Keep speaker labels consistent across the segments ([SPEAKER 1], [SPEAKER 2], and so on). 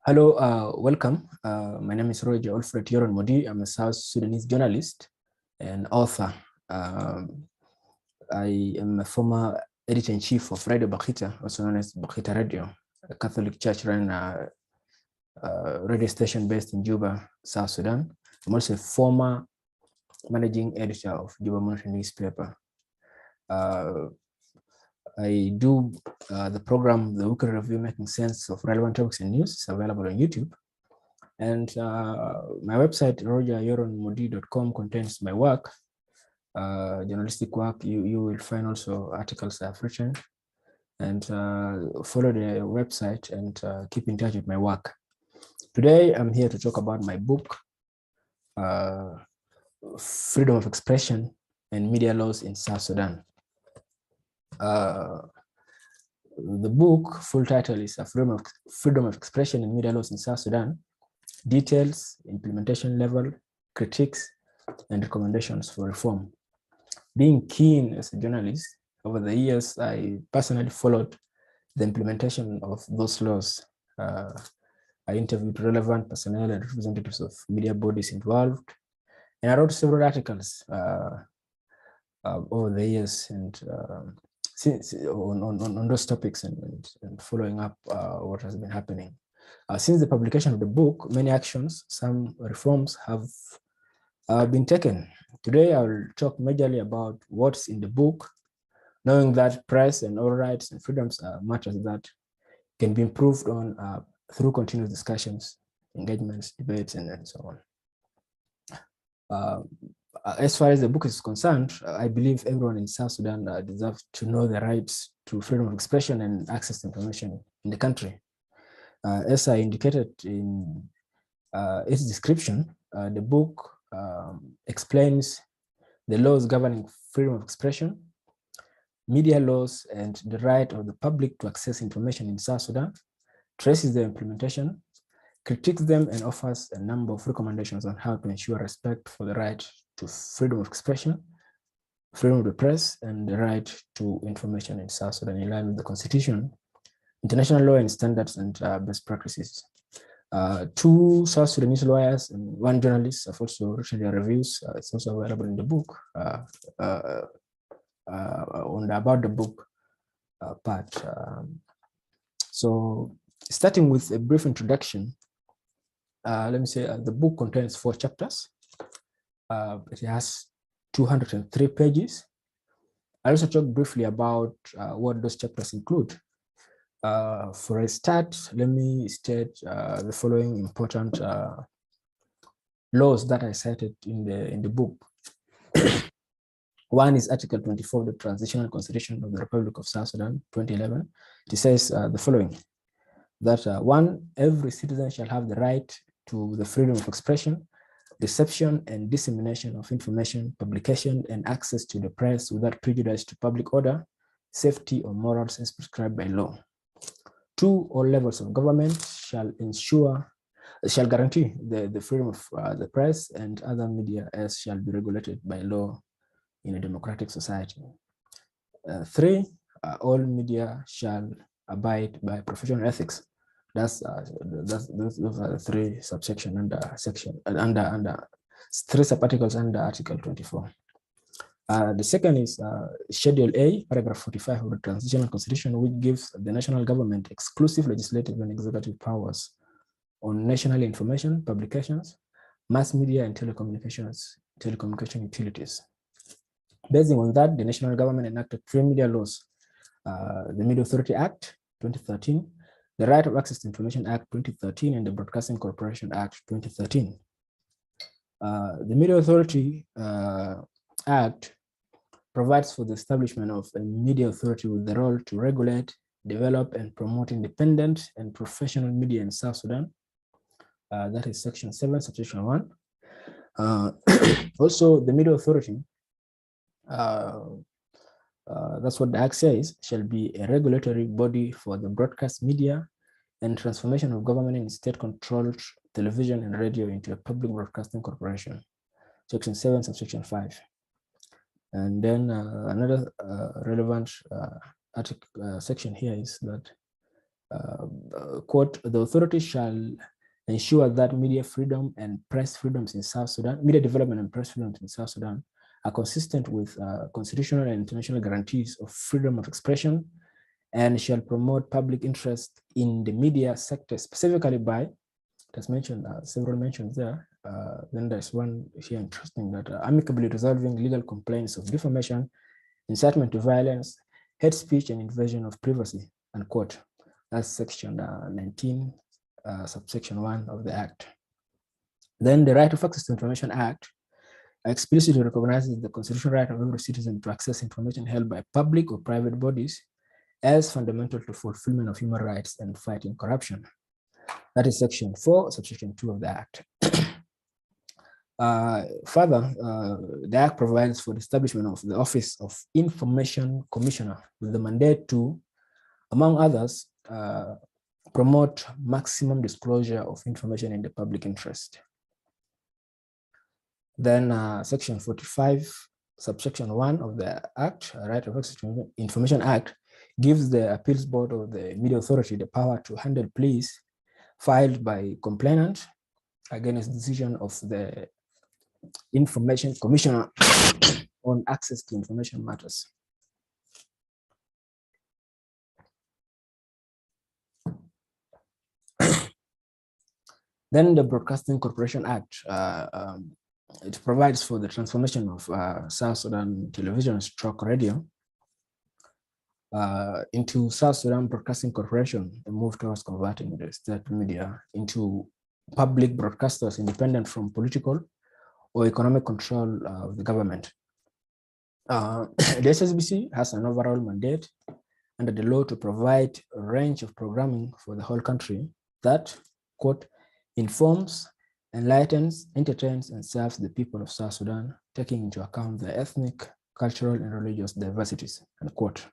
[SPEAKER 1] Hello, welcome. My name is Alfred Yoron. I'm a South Sudanese journalist and author. I am a former editor-in-chief of Radio Bakhita, also known as Bakhita Radio, a Catholic church-run radio station based in Juba, South Sudan. I'm also a former managing editor of Juba Monthly newspaper. I do the program, the weekly review, making sense of relevant topics and news. It's available on YouTube. And my website, rogeryoronmodi.com, contains my work, journalistic work. You will find also articles I've written. And follow the website and keep in touch with my work. Today, I'm here to talk about my book, Freedom of Expression and Media Laws in South Sudan. The book full title is Freedom of Expression and Media Laws in South Sudan: Details, Implementation Level, Critiques, and Recommendations for Reform. Being keen as a journalist, over the years, I personally followed the implementation of those laws. I interviewed relevant personnel and representatives of media bodies involved, and I wrote several articles over the years and since on those topics and following up what has been happening. Since the publication of the book, many actions, some reforms have been taken. Today, I will talk majorly about what's in the book, knowing that press and all rights and freedoms are matters that can be improved on through continuous discussions, engagements, debates, and so on. As far as the book is concerned, I believe everyone in South Sudan deserves to know the rights to freedom of expression and access to information in the country. As I indicated in its description, the book explains the laws governing freedom of expression, media laws, and the right of the public to access information in South Sudan, traces their implementation, critiques them, and offers a number of recommendations on how to ensure respect for the right to freedom of expression, freedom of the press, and the right to information in South Sudan in line with the Constitution, international law and standards, and best practices. Two South Sudanese lawyers and one journalist have also written their reviews. It's also available in the book, on the about the book part. So starting with a brief introduction, let me say the book contains 4 chapters. It has 203 pages. I also talk briefly about what those chapters include. For a start, let me state the following important laws that I cited in the book. One is Article 24 of the Transitional Constitution of the Republic of South Sudan, 2011. It says the following: that 1, every citizen shall have the right to the freedom of expression, reception and dissemination of information, publication, and access to the press without prejudice to public order, safety, or morals as prescribed by law. 2, all levels of government shall guarantee the freedom of the press and other media as shall be regulated by law in a democratic society. 3, all media shall abide by professional ethics. Those are the 3 subsection under 3 subarticles under Article 24. The second is Schedule A, paragraph 45 of the Transitional Constitution, which gives the national government exclusive legislative and executive powers on national information, publications, mass media, and telecommunication utilities. Based on that, the national government enacted 3 media laws: the Media Authority Act, 2013, the Right of Access to Information Act, 2013, and the Broadcasting Corporation Act, 2013. The Media Authority Act provides for the establishment of a media authority with the role to regulate, develop, and promote independent and professional media in South Sudan. That is Section 7, Subsection 1. Also, the Media Authority, that's what the Act says, shall be a regulatory body for the broadcast media and transformation of government and state-controlled television and radio into a public broadcasting corporation. Section 7, Subsection 5. And then another relevant section here is that quote, the authority shall ensure that media freedom and press freedoms in South Sudan, media development and press freedoms in South Sudan are consistent with constitutional and international guarantees of freedom of expression, and shall promote public interest in the media sector, specifically by, as mentioned, several mentions there. Then there's one here interesting, that amicably resolving legal complaints of defamation, incitement to violence, hate speech, and invasion of privacy, unquote. That's section 19, subsection 1 of the Act. Then the Right of Access to Information Act explicitly recognizes the constitutional right of every citizen to access information held by public or private bodies as fundamental to fulfillment of human rights and fighting corruption. That is section 4, subsection 2 of the Act. Further, the Act provides for the establishment of the Office of Information Commissioner with the mandate to, among others, promote maximum disclosure of information in the public interest. Then section 45, subsection 1 of the Act, Right of Access to Information Act, gives the Appeals Board of the Media Authority the power to handle pleas filed by complainant against decision of the Information Commissioner on access to information matters. Then the Broadcasting Corporation Act, it provides for the transformation of South Sudan television stroke radio into South Sudan Broadcasting Corporation, a move towards converting the state media into public broadcasters independent from political or economic control of the government. The SSBC has an overall mandate under the law to provide a range of programming for the whole country that, quote, informs, enlightens, entertains, and serves the people of South Sudan, taking into account their ethnic, cultural, and religious diversities, unquote.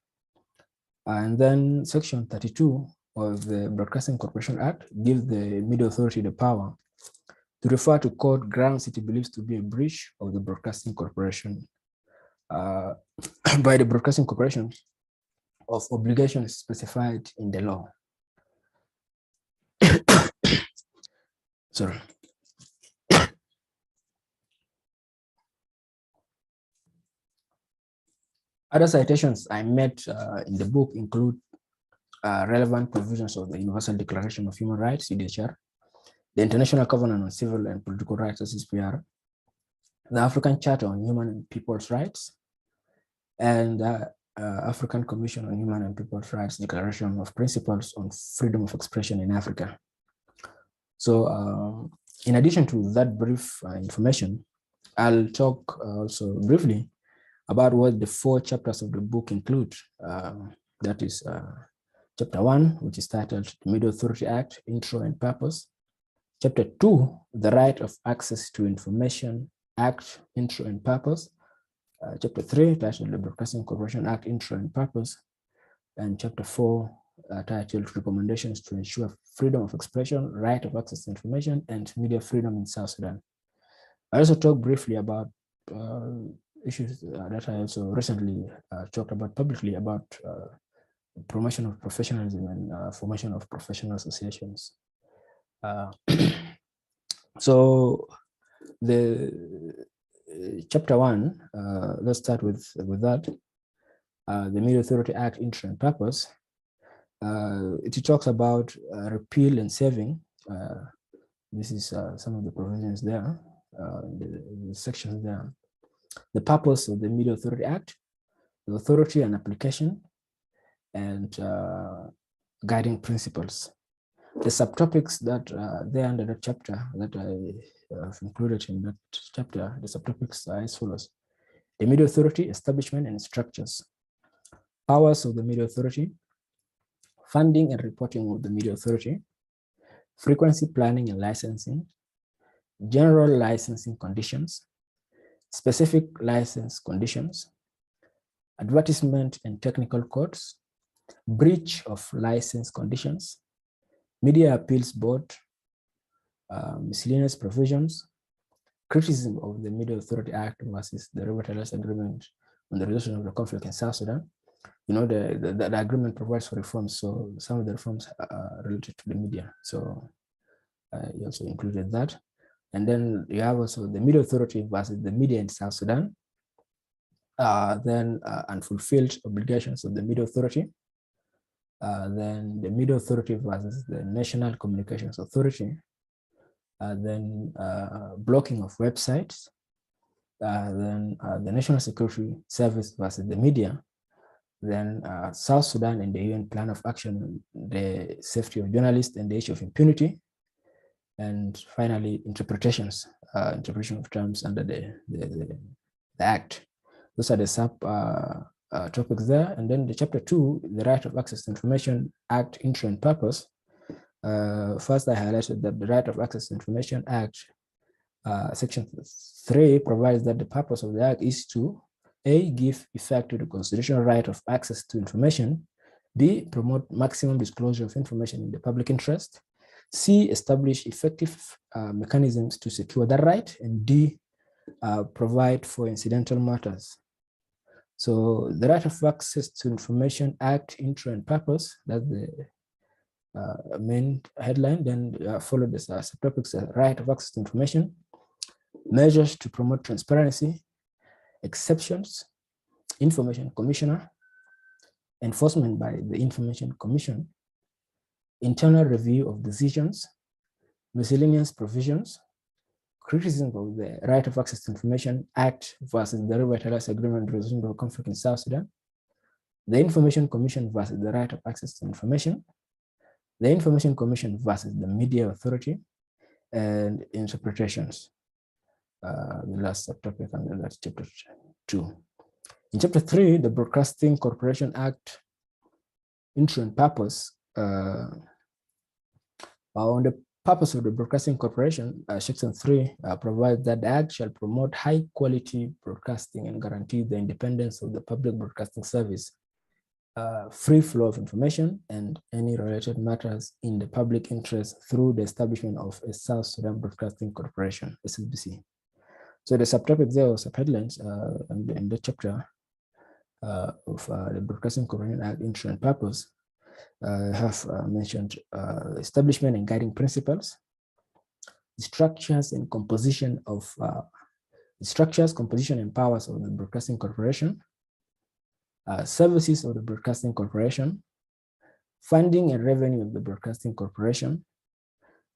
[SPEAKER 1] And then section 32 of the Broadcasting Corporation Act gives the Media Authority the power to refer to court grounds it believes to be a breach of the Broadcasting Corporation by the Broadcasting Corporation of obligations specified in the law. Sorry. Other citations I made in the book include relevant provisions of the Universal Declaration of Human Rights, UDHR, the International Covenant on Civil and Political Rights, SSPR, the African Charter on Human and People's Rights, and the African Commission on Human and People's Rights Declaration of Principles on Freedom of Expression in Africa. So in addition to that brief information, I'll talk also briefly about what the 4 chapters of the book include. That is chapter 1, which is titled the Media Authority Act, Intro and Purpose. Chapter 2, the Right of Access to Information Act, Intro and Purpose. Chapter 3, titled the Broadcasting Corporation Act, Intro and Purpose. And chapter 4, titled Recommendations to Ensure Freedom of Expression, Right of Access to Information, and Media Freedom in South Sudan. I also talked briefly about issues that I also recently talked about publicly about promotion of professionalism and formation of professional associations. So the chapter 1, let's start with that. The Media Authority Act, Intro and Purpose. It talks about repeal and saving. This is some of the provisions there, the sections there. The purpose of the Media Authority Act, the authority and application, and guiding principles. The subtopics that there under the chapter that I have included in that chapter, the subtopics are as follows. The Media Authority, establishment and structures. Powers of the Media Authority, funding and reporting of the Media Authority, frequency planning and licensing, general licensing conditions, specific license conditions, advertisement and technical codes, breach of license conditions, Media Appeals Board, miscellaneous provisions, criticism of the Media Authority Act versus the Revitalized Agreement on the resolution of the conflict in South Sudan, the agreement provides for reforms. So some of the reforms are related to the media. So you also included that. And then you have also the Media Authority versus the media in South Sudan. Then unfulfilled obligations of the Media Authority. Then the Media Authority versus the National Communications Authority. Then blocking of websites. Then the National Security Service versus the media. Then South Sudan and the UN Plan of Action, the safety of journalists and the issue of impunity. And finally, interpretation of terms under the Act. Those are the sub topics there. And then the chapter 2, the Right of Access to Information Act, Intro and Purpose. First, I highlighted that the Right of Access to Information Act, Section 3 provides that the purpose of the Act is to A, give effect to the constitutional right of access to information, B, promote maximum disclosure of information in the public interest, C, establish effective mechanisms to secure that right, and D, provide for incidental matters. So the Right of Access to Information Act, Intro and Purpose, that's the main headline. Then followed the subtopics, Right of Access to Information, measures to promote transparency, exceptions, Information Commissioner, enforcement by the Information Commission, internal review of decisions, miscellaneous provisions, criticism of the Right of Access to Information Act versus the Revitalized Agreement Resolution of Conflict in South Sudan, the Information Commission versus the Right of Access to Information, the Information Commission versus the Media Authority, and interpretations. The last subtopic, and that's chapter 2. In chapter 3, the Broadcasting Corporation Act, Intro and Purpose. On the purpose of the Broadcasting Corporation, Section 3 provides that the Act shall promote high-quality broadcasting and guarantee the independence of the public broadcasting service, free flow of information, and any related matters in the public interest through the establishment of a South Sudan Broadcasting Corporation, SSBC. So the subtopics there, or subheadlines in the chapter of the Broadcasting Corporation Act, Intro and Purpose, have mentioned establishment and guiding principles, structures and composition of composition and powers of the Broadcasting Corporation, services of the Broadcasting Corporation, funding and revenue of the Broadcasting Corporation,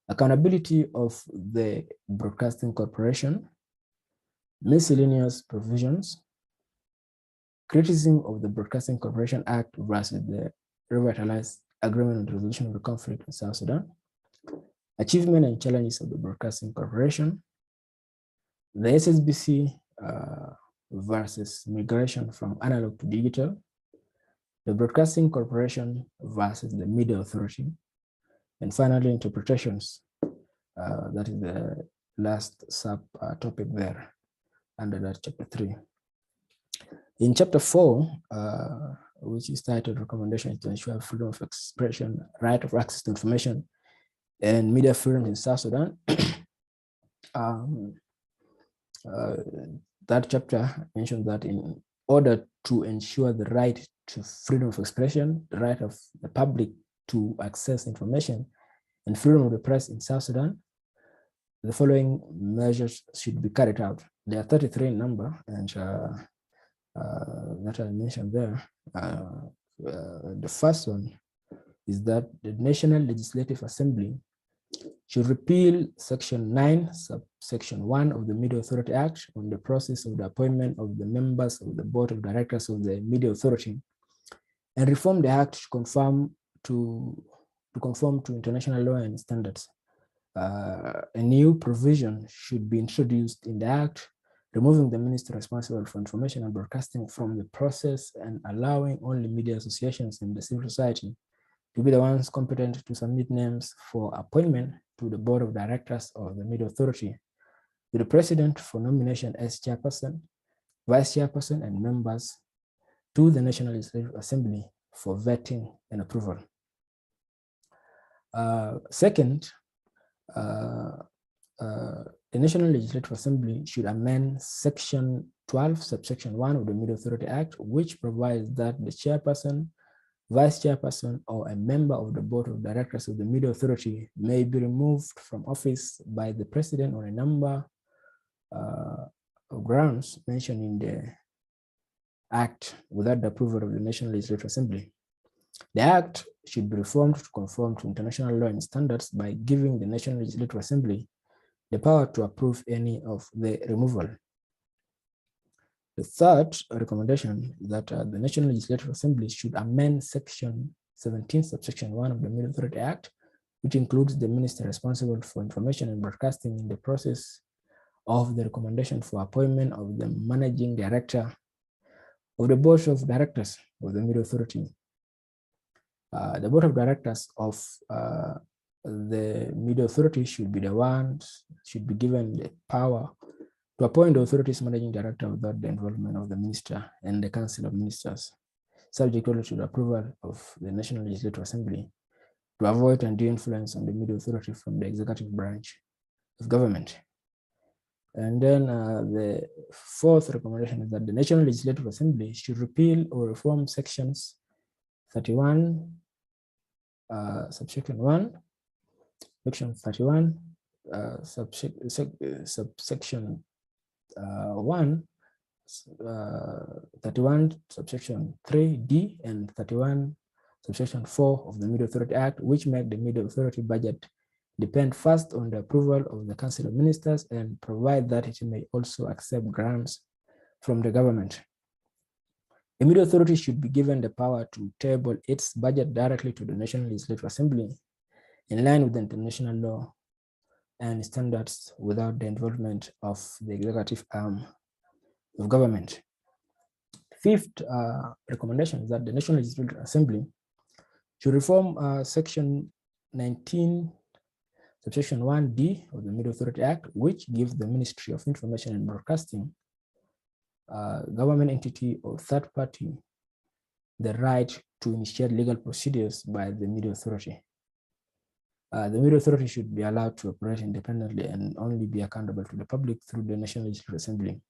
[SPEAKER 1] accountability of the Broadcasting Corporation, miscellaneous provisions, criticism of the Broadcasting Corporation Act versus the Revitalized Agreement on Resolution of the Conflict in South Sudan, achievement and challenges of the Broadcasting Corporation, the SSBC versus migration from analog to digital, the Broadcasting Corporation versus the Media Authority, and finally interpretations. That is the last subtopic there under that chapter 3. In chapter 4, which is titled Recommendations to Ensure Freedom of Expression, Right of Access to Information, and Media Freedom in South Sudan, that chapter mentioned that in order to ensure the right to freedom of expression, the right of the public to access information, and freedom of the press in South Sudan, the following measures should be carried out. There are 33 in number, and that I mentioned there. The first one is that the National Legislative Assembly should repeal Section 9, Subsection 1 of the Media Authority Act on the process of the appointment of the members of the Board of Directors of the Media Authority, and reform the Act to conform to international law and standards. A new provision should be introduced in the Act, removing the minister responsible for information and broadcasting from the process and allowing only media associations and the civil society to be the ones competent to submit names for appointment to the Board of Directors of the Media Authority, with the President for nomination as chairperson, vice chairperson, and members to the National Legislative Assembly for vetting and approval. Second, the National Legislative Assembly should amend Section 12, subsection 1 of the Media Authority Act, which provides that the chairperson, vice chairperson, or a member of the board of directors of the Media Authority may be removed from office by the president on a number of grounds mentioned in the Act without the approval of the National Legislative Assembly. The Act should be reformed to conform to international law and standards by giving the National Legislative Assembly the power to approve any of the removal. The third recommendation is that the National Legislative Assembly should amend Section 17, subsection 1 of the Media Authority Act, which includes the minister responsible for information and broadcasting in the process of the recommendation for appointment of the managing director of the board of directors of the Media Authority. The board of directors of the Media Authority should be given the power to appoint the authority's managing director without the involvement of the minister and the Council of Ministers, subject only to the approval of the National Legislative Assembly, to avoid undue influence on the Media Authority from the executive branch of government. And then the fourth recommendation is that the National Legislative Assembly should repeal or reform sections 31, subsection 1, section 31, subsection 1, 31, subsection 3D, and 31, subsection 4 of the Media Authority Act, which make the Media Authority budget depend first on the approval of the Council of Ministers and provide that it may also accept grants from the government. The Media Authority should be given the power to table its budget directly to the National Legislative Assembly in line with the international law and standards without the involvement of the executive arm of government. Fifth recommendation is that the National Legislative Assembly should reform Section 19, subsection 1D of the Media Authority Act, which gives the Ministry of Information and Broadcasting, government entity or third party, the right to initiate legal procedures by the Media Authority. The Media Authority should be allowed to operate independently and only be accountable to the public through the National Legislative Assembly,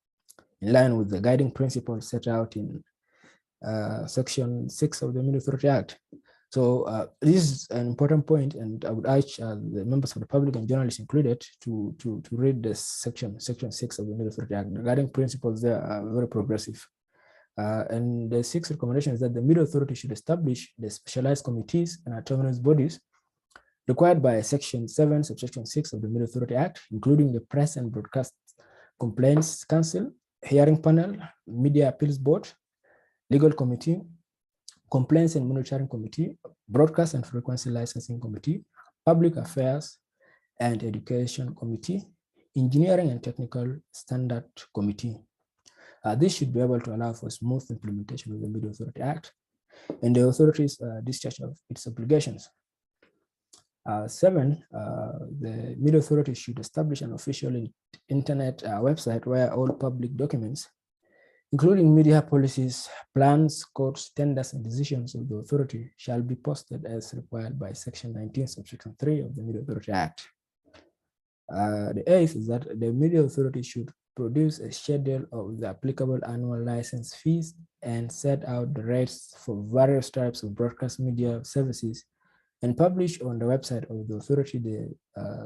[SPEAKER 1] in line with the guiding principles set out in Section 6 of the Media Authority Act. So this is an important point, and I would urge the members of the public and journalists included to read this section 6 of the Media Authority Act. The guiding principles there are very progressive. And the sixth recommendation is that the Media Authority should establish the specialized committees and autonomous bodies required by Section 7, subsection 6 of the Media Authority Act, including the Press and Broadcast Complaints Council, Hearing Panel, Media Appeals Board, Legal Committee, Complaints and Monitoring Committee, Broadcast and Frequency Licensing Committee, Public Affairs and Education Committee, Engineering and Technical Standard Committee. This should be able to allow for smooth implementation of the Media Authority Act and the authority's discharge of its obligations. 7, the Media Authority should establish an official internet website where all public documents, including media policies, plans, codes, tenders, and decisions of the authority, shall be posted as required by Section 19, subsection 3 of the Media Authority Act. The 8th is that the Media Authority should produce a schedule of the applicable annual license fees and set out the rates for various types of broadcast media services and publish on the website of the authority the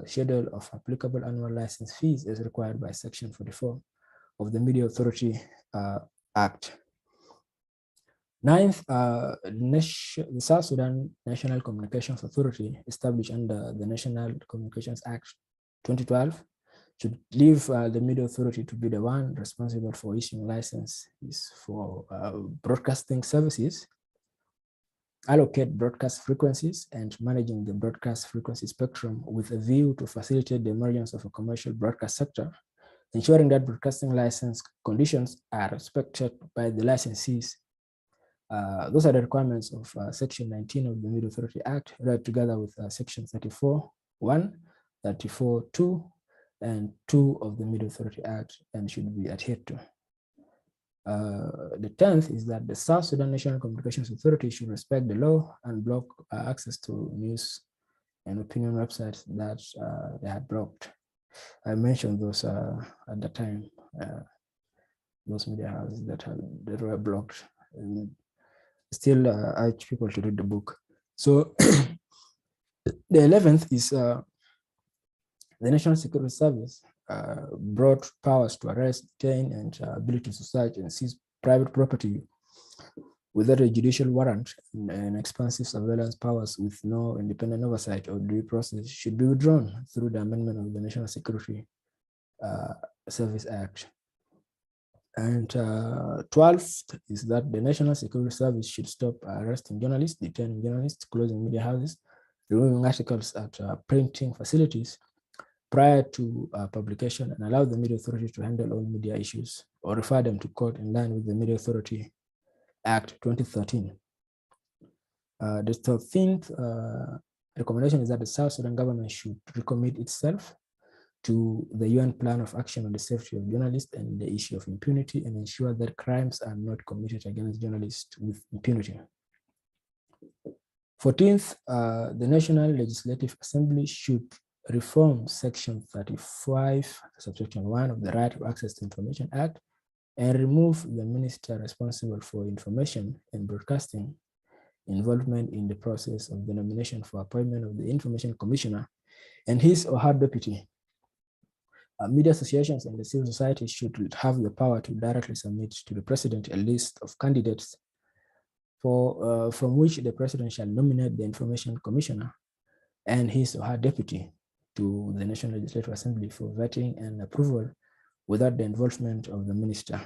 [SPEAKER 1] schedule of applicable annual license fees as required by Section 44 of the Media Authority Act. 9th, the South Sudan National Communications Authority, established under the National Communications Act 2012, should leave the Media Authority to be the one responsible for issuing licenses for broadcasting services, allocate broadcast frequencies, and managing the broadcast frequency spectrum with a view to facilitate the emergence of a commercial broadcast sector, ensuring that broadcasting license conditions are respected by the licensees. Those are the requirements of Section 19 of the Media Authority Act, read together with Section 34(1), 34(2), and 2 of the Media Authority Act, and should be adhered to. The 10th is that the South Sudan National Communications Authority should respect the law and block access to news and opinion websites that they had blocked. I mentioned those at the time, those media houses that were blocked. And still urge people to read the book. So the 11th is the National Security Service brought powers to arrest, detain, and ability to search and seize private property without a judicial warrant, and expansive surveillance powers with no independent oversight or due process should be withdrawn through the amendment of the National Security Service Act. And 12th is that the National Security Service should stop arresting journalists, detaining journalists, closing media houses, removing articles at printing facilities prior to publication, and allow the Media Authority to handle all media issues or refer them to court in line with the Media Authority Act 2013. The 13th recommendation is that the South Sudan government should recommit itself to the UN Plan of Action on the Safety of Journalists and the issue of impunity, and ensure that crimes are not committed against journalists with impunity. 14th, the National Legislative Assembly should reform Section 35, subsection 1 of the Right of Access to Information Act, and remove the minister responsible for information and broadcasting involvement in the process of the nomination for appointment of the Information Commissioner and his or her deputy. Media associations and the civil society should have the power to directly submit to the president a list of candidates from which the president shall nominate the Information Commissioner and his or her deputy to the National Legislative Assembly for vetting and approval without the involvement of the minister.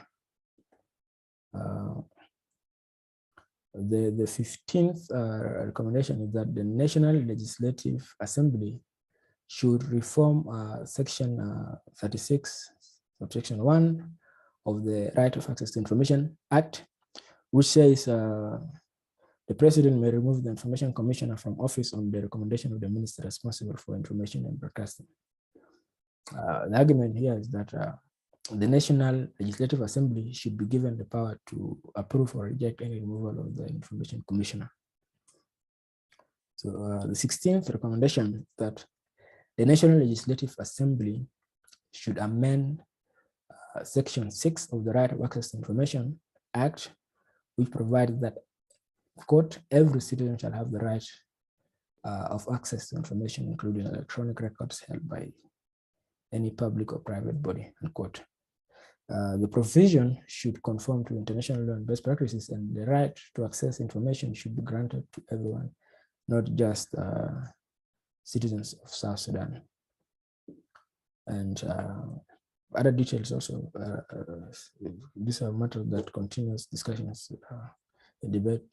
[SPEAKER 1] The 15th recommendation is that the National Legislative Assembly should reform Section 36, subsection 1 of the Right of Access to Information Act, which says the president may remove the Information Commissioner from office on the recommendation of the minister responsible for information and broadcasting. The argument here is that the National Legislative Assembly should be given the power to approve or reject any removal of the Information Commissioner. So the 16th recommendation is that the National Legislative Assembly should amend Section 6 of the Right of Access to Information Act, which provides that, quote, every citizen shall have the right of access to information, including electronic records held by any public or private body, unquote. The provision should conform to international law and best practices, and the right to access information should be granted to everyone, not just citizens of South Sudan. And other details also, these are matters that continuous discussions and debate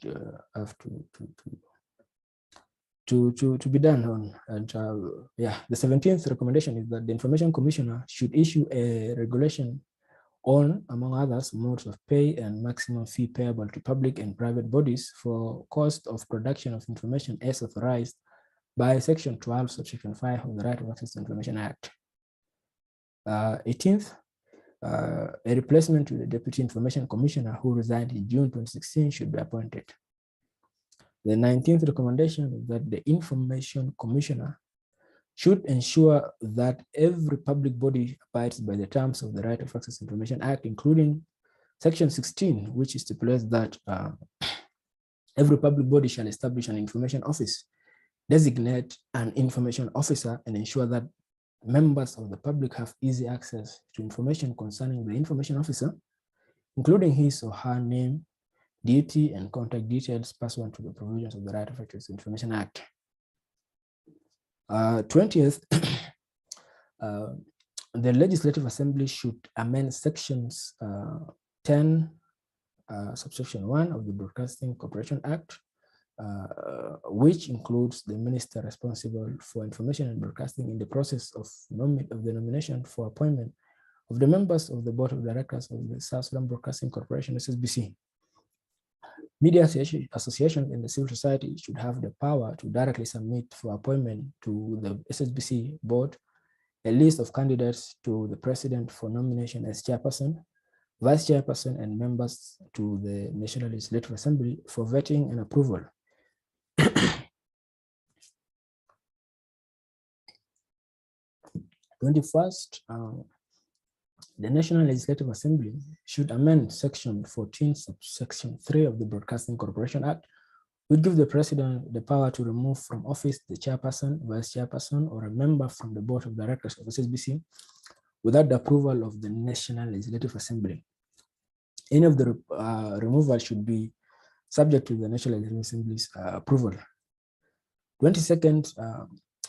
[SPEAKER 1] have to be done on. And yeah, the 17th recommendation is that the Information Commissioner should issue a regulation on, among others, modes of pay and maximum fee payable to public and private bodies for cost of production of information as authorized by Section 12, subsection 5 of the Right of Access to Information Act. 18th, a replacement to the Deputy Information Commissioner who resigned in June 2016 should be appointed. The 19th recommendation is that the Information Commissioner should ensure that every public body abides by the terms of the Right of Access to Information Act, including Section 16, which stipulates that every public body shall establish an information office, designate an information officer, and ensure that members of the public have easy access to information concerning the information officer, including his or her name, duty, and contact details pursuant to the provisions of the Right of Access to Information Act. 20th, the Legislative Assembly should amend sections 10, subsection 1 of the Broadcasting Corporation Act, which includes the minister responsible for information and broadcasting in the process of the nomination for appointment of the members of the Board of Directors of the South Sudan Broadcasting Corporation, SSBC. Media associations in the civil society should have the power to directly submit for appointment to the SSBC board a list of candidates to the president for nomination as chairperson, vice chairperson, and members to the National Legislative Assembly for vetting and approval. 21st, the National Legislative Assembly should amend Section 14, subsection 3 of the Broadcasting Corporation Act, which gives the President the power to remove from office the chairperson, vice chairperson, or a member from the Board of Directors of SSBC without the approval of the National Legislative Assembly. Any of the removal should be subject to the National Legislative Assembly's approval. 22nd,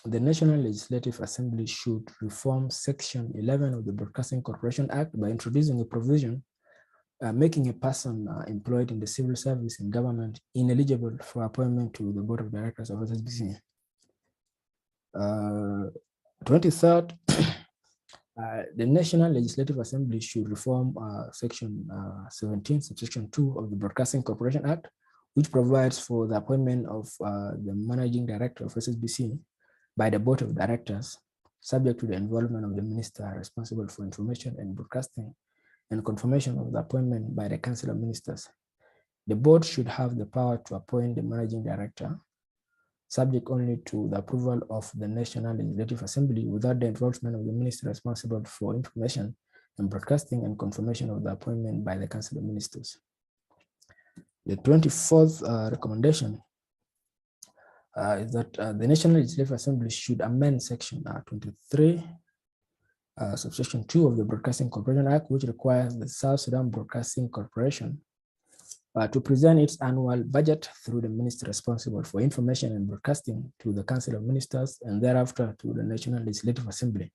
[SPEAKER 1] the National Legislative Assembly should reform Section 11 of the Broadcasting Corporation Act by introducing a provision making a person employed in the civil service in government ineligible for appointment to the Board of Directors of SSBC. 23rd, the National Legislative Assembly should reform Section 17, subsection 2 of the Broadcasting Corporation Act, which provides for the appointment of the Managing Director of SSBC by the Board of Directors, subject to the involvement of the Minister responsible for information and broadcasting and confirmation of the appointment by the Council of Ministers. The board should have the power to appoint the Managing Director, subject only to the approval of the National Legislative Assembly without the involvement of the Minister responsible for information and broadcasting and confirmation of the appointment by the Council of Ministers. The 24th recommendation is that the National Legislative Assembly should amend Section 23, subsection 2 of the Broadcasting Corporation Act, which requires the South Sudan Broadcasting Corporation to present its annual budget through the minister responsible for information and broadcasting to the Council of Ministers and thereafter to the National Legislative Assembly.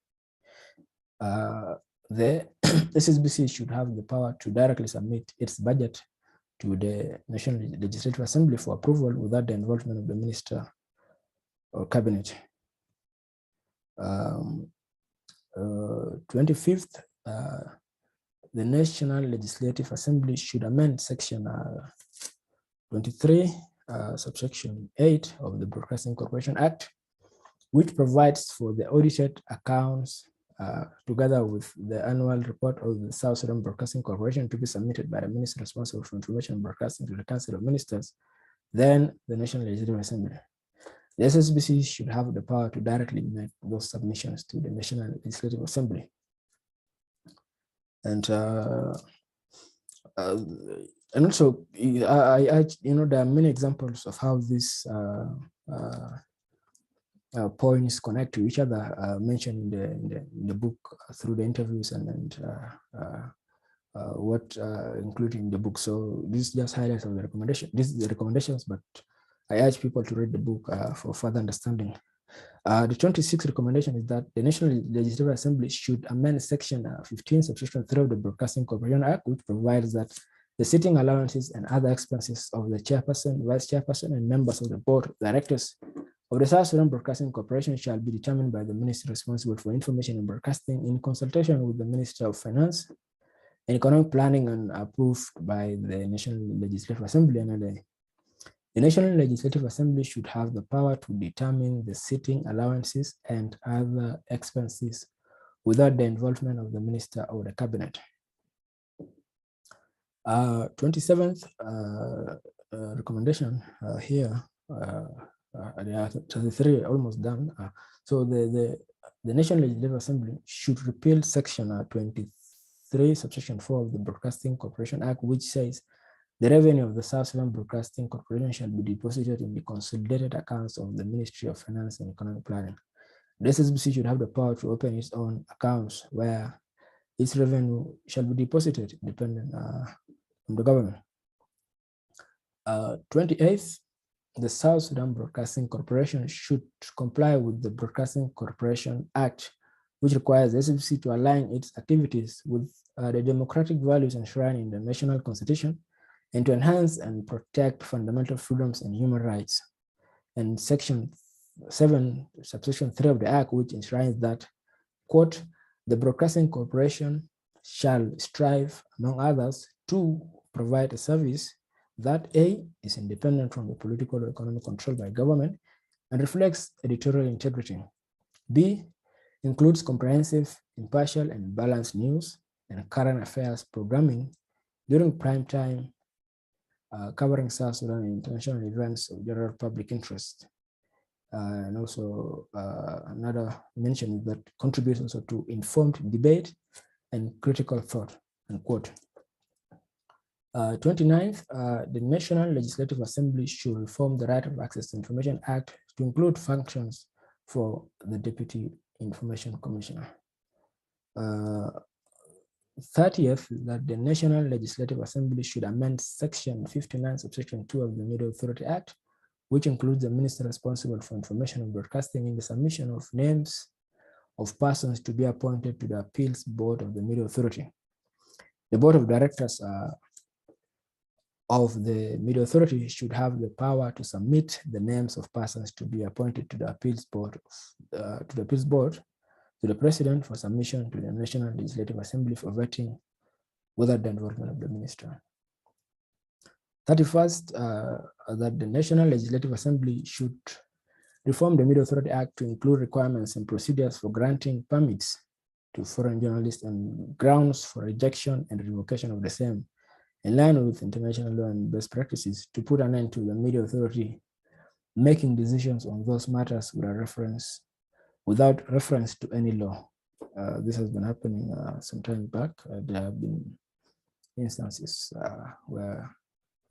[SPEAKER 1] The SSBC should have the power to directly submit its budget to the National Legislative Assembly for approval without the involvement of the minister or cabinet. 25th, the National Legislative Assembly should amend Section 23, subsection 8 of the Broadcasting Corporation Act, which provides for the audited accounts together with the annual report of the South Sudan Broadcasting Corporation to be submitted by the Minister responsible for information and broadcasting to the Council of Ministers, then the National Legislative Assembly. The SSBC should have the power to directly make those submissions to the National Legislative Assembly. And also, there are many examples of how these points connect to each other, mentioned in the book through the interviews and what included in the book. So this is just highlights of the recommendation. This is the recommendations, but I urge people to read the book for further understanding. The 26th recommendation is that the National Legislative Assembly should amend Section 15, subsection 3 of the Broadcasting Corporation Act, which provides that the sitting allowances and other expenses of the chairperson, vice chairperson, and members of the board of directors of the South Sudan Broadcasting Corporation shall be determined by the minister responsible for information and broadcasting in consultation with the Minister of Finance and Economic Planning and approved by the National Legislative Assembly. And the National Legislative Assembly should have the power to determine the sitting allowances and other expenses without the involvement of the minister or the cabinet. 27th recommendation here, there are 33 almost done. So the National Legislative Assembly should repeal Section 23, subsection 4 of the Broadcasting Corporation Act, which says the revenue of the South Sudan Broadcasting Corporation shall be deposited in the consolidated accounts of the Ministry of Finance and Economic Planning. The SSBC should have the power to open its own accounts where its revenue shall be deposited dependent on the government. 28th, the South Sudan Broadcasting Corporation should comply with the Broadcasting Corporation Act, which requires the SSBC to align its activities with the democratic values enshrined in the national constitution and to enhance and protect fundamental freedoms and human rights. And Section 7, subsection 3 of the Act, which enshrines that, quote, the Broadcasting Corporation shall strive, among others, to provide a service that A, is independent from the political or economic control by government and reflects editorial integrity. B, includes comprehensive, impartial, and balanced news and current affairs programming during prime time, covering South Sudan and international events of general public interest. and also another mention is that contributes also to informed debate and critical thought, unquote. 29th, the National Legislative Assembly should reform the Right of Access to Information Act to include functions for the Deputy Information Commissioner. 30th, that the National Legislative Assembly should amend Section 59, subsection 2 of the Media Authority Act, which includes the minister responsible for information and broadcasting in the submission of names of persons to be appointed to the Appeals Board of the Media Authority. The Board of Directors of the Media Authority should have the power to submit the names of persons to be appointed to the Appeals Board, to the President for submission to the National Legislative Assembly for vetting without the involvement of the minister. 31st, that the National Legislative Assembly should reform the Media Authority Act to include requirements and procedures for granting permits to foreign journalists and grounds for rejection and revocation of the same, in line with international law and best practices, to put an end to the Media Authority making decisions on those matters without reference to any law. This has been happening some time back. There have been instances where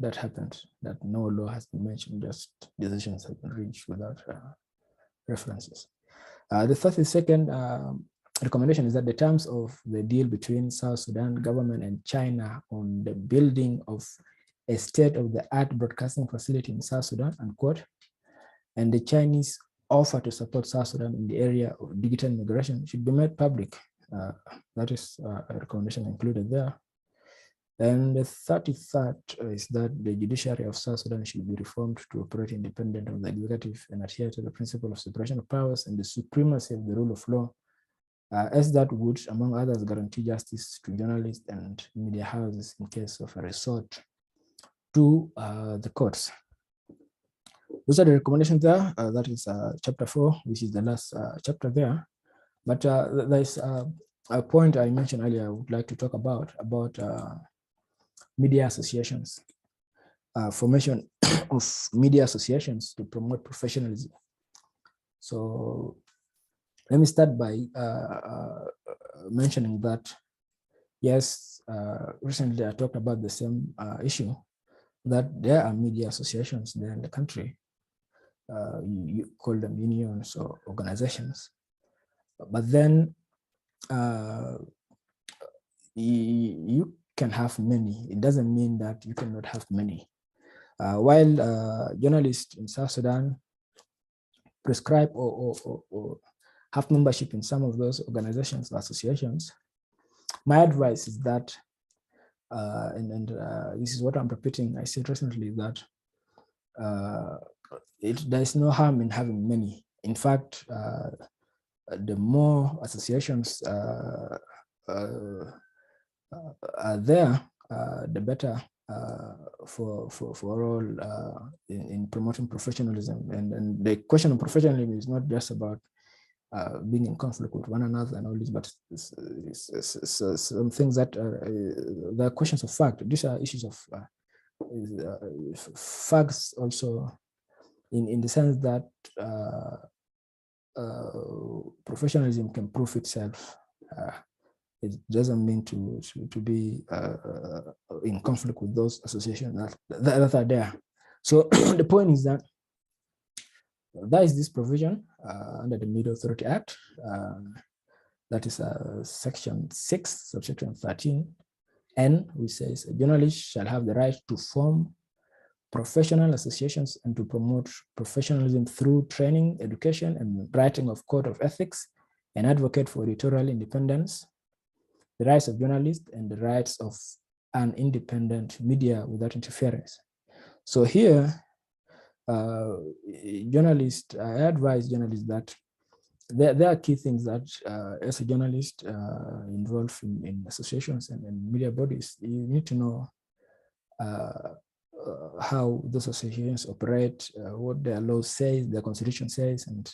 [SPEAKER 1] that happened, that no law has been mentioned, just decisions have been reached without references. The 32nd recommendation is that the terms of the deal between South Sudan government and China on the building of a state-of-the-art broadcasting facility in South Sudan, unquote, and the Chinese offer to support South Sudan in the area of digital migration should be made public. That is a recommendation included there. And the 33rd is that the judiciary of South Sudan should be reformed to operate independent of the executive and adhere to the principle of separation of powers and the supremacy of the rule of law, as that would, among others, guarantee justice to journalists and media houses in case of a resort to the courts. Those are the recommendations there. That is chapter 4, which is the last chapter there. But there's a point I mentioned earlier I would like to talk about media associations, formation of media associations to promote professionalism. So let me start by mentioning that, yes, recently I talked about the same issue, that there are media associations there in the country. You call them unions or organizations, but then you can have many. It doesn't mean that you cannot have many. While journalists in South Sudan prescribe or have membership in some of those organizations or associations, my advice is that, and this is what I'm repeating, I said recently that there's no harm in having many. In fact, the more associations are there, the better for all in promoting professionalism. And the question of professionalism is not just about being in conflict with one another and all this, but some things that there are questions of fact. These are issues of facts also, in the sense that professionalism can prove itself. It doesn't mean to be in conflict with those associations that are there. So the point is that there is this provision under the Media Authority Act, that is section 6, subsection 13N, which says a journalist shall have the right to form professional associations and to promote professionalism through training, education, and writing of code of ethics, and advocate for editorial independence, the rights of journalists, and the rights of an independent media without interference. So here, journalists, I advise journalists that there are key things that as a journalist involved in associations and media bodies, you need to know how those associations operate, what their law says, their constitution says, and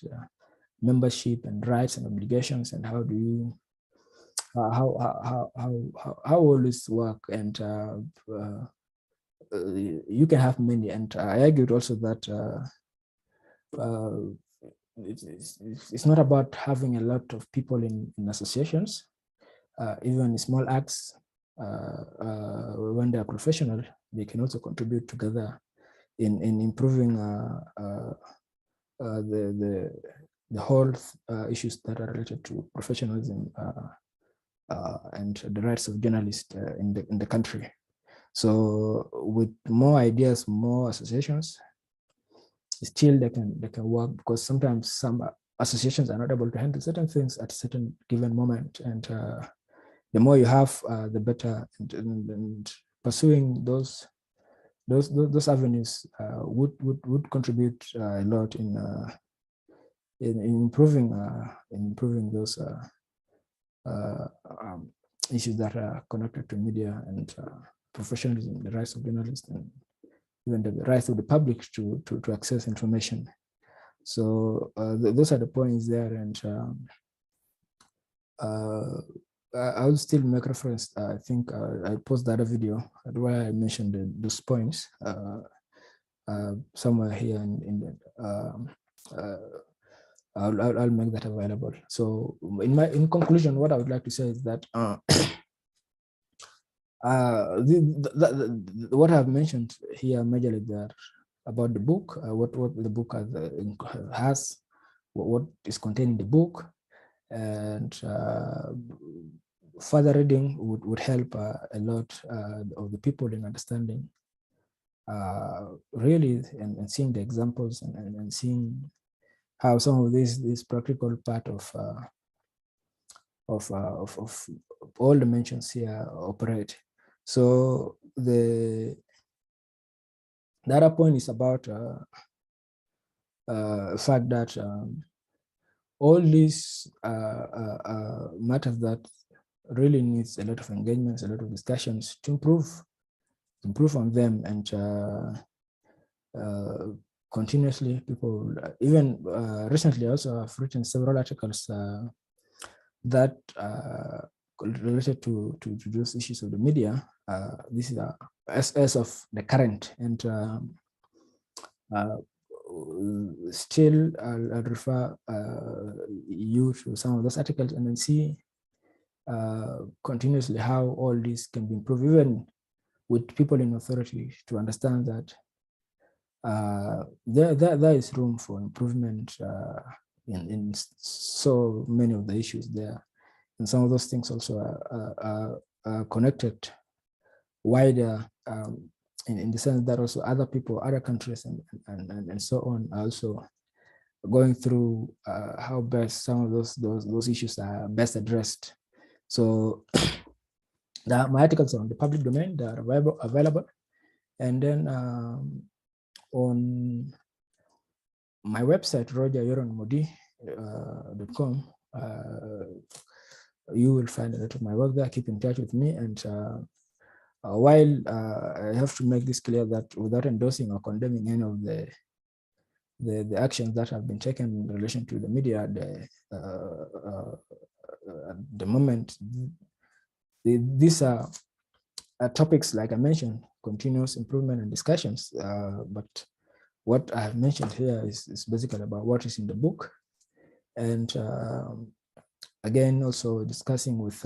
[SPEAKER 1] membership and rights and obligations, and how do you how all this work. And you can have many, and I argued also that it's not about having a lot of people in associations. Even small acts, when they are professional, they can also contribute together in improving the whole issues that are related to professionalism and the rights of journalists in the country. So with more ideas, more associations, still they can work, because sometimes some associations are not able to handle certain things at a certain given moment, and the more you have, the better. And pursuing those avenues would contribute a lot in improving those issues that are connected to media and professionalism, the rights of journalists, and even the rights of the public to access information. So those are the points there, and I will still make reference. I think I posted the other video where I mentioned those points somewhere here in the. I'll make that available. So in conclusion, what I would like to say is that what I've mentioned here majorly there about the book, what the book has, what is contained in the book, and further reading would help a lot of the people in understanding really and seeing the examples and seeing how some of this practical part of all the mentions here operate. So the other point is about the fact that all these matters that really needs a lot of engagements, a lot of discussions to improve on them, and continuously people, even recently also I've written several articles that related to those issues of the media. This is as of the current, and still I'll refer you to some of those articles and then see continuously how all this can be improved, even with people in authority, to understand that there is room for improvement in so many of the issues there. And some of those things also are connected wider in the sense that also other people, other countries and so on are also going through how best some of those issues are best addressed. So my articles are on the public domain, they are available. And then on my website, rogeryoronmodi.com, you will find a lot of my work there. Keep in touch with me. And while I have to make this clear that without endorsing or condemning any of the actions that have been taken in relation to the media at the moment, these are topics, like I mentioned, continuous improvement and discussions. But what I have mentioned here is basically about what is in the book. And again, also discussing with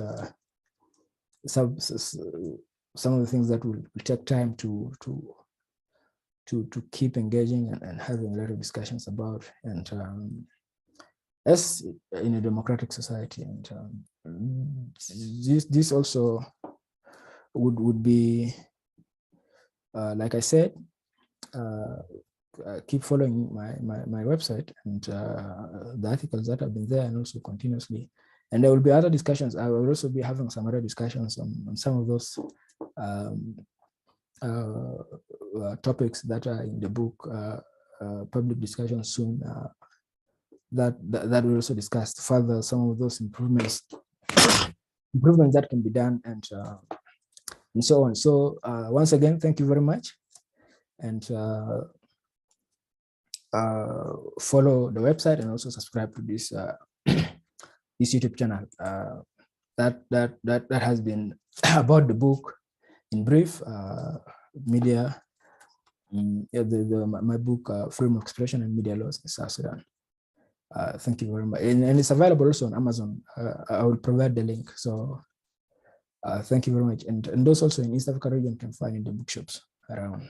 [SPEAKER 1] some of the things that will take time to keep engaging and having a lot of discussions about, and as in a democratic society. And this also would be, like I said, keep following my website and the articles that have been there, and also continuously. And there will be other discussions. I will also be having some other discussions on some of those topics that are in the book, public discussion soon, that will also discuss further some of those improvements that can be done, and so on. So once again, thank you very much, and follow the website and also subscribe to this this YouTube channel. That has been about the book in brief, media, my book, Freedom of Expression and Media Laws in South Sudan. Thank you very much. And it's available also on Amazon. I will provide the link. So thank you very much. And those also in East Africa region can find in the bookshops around.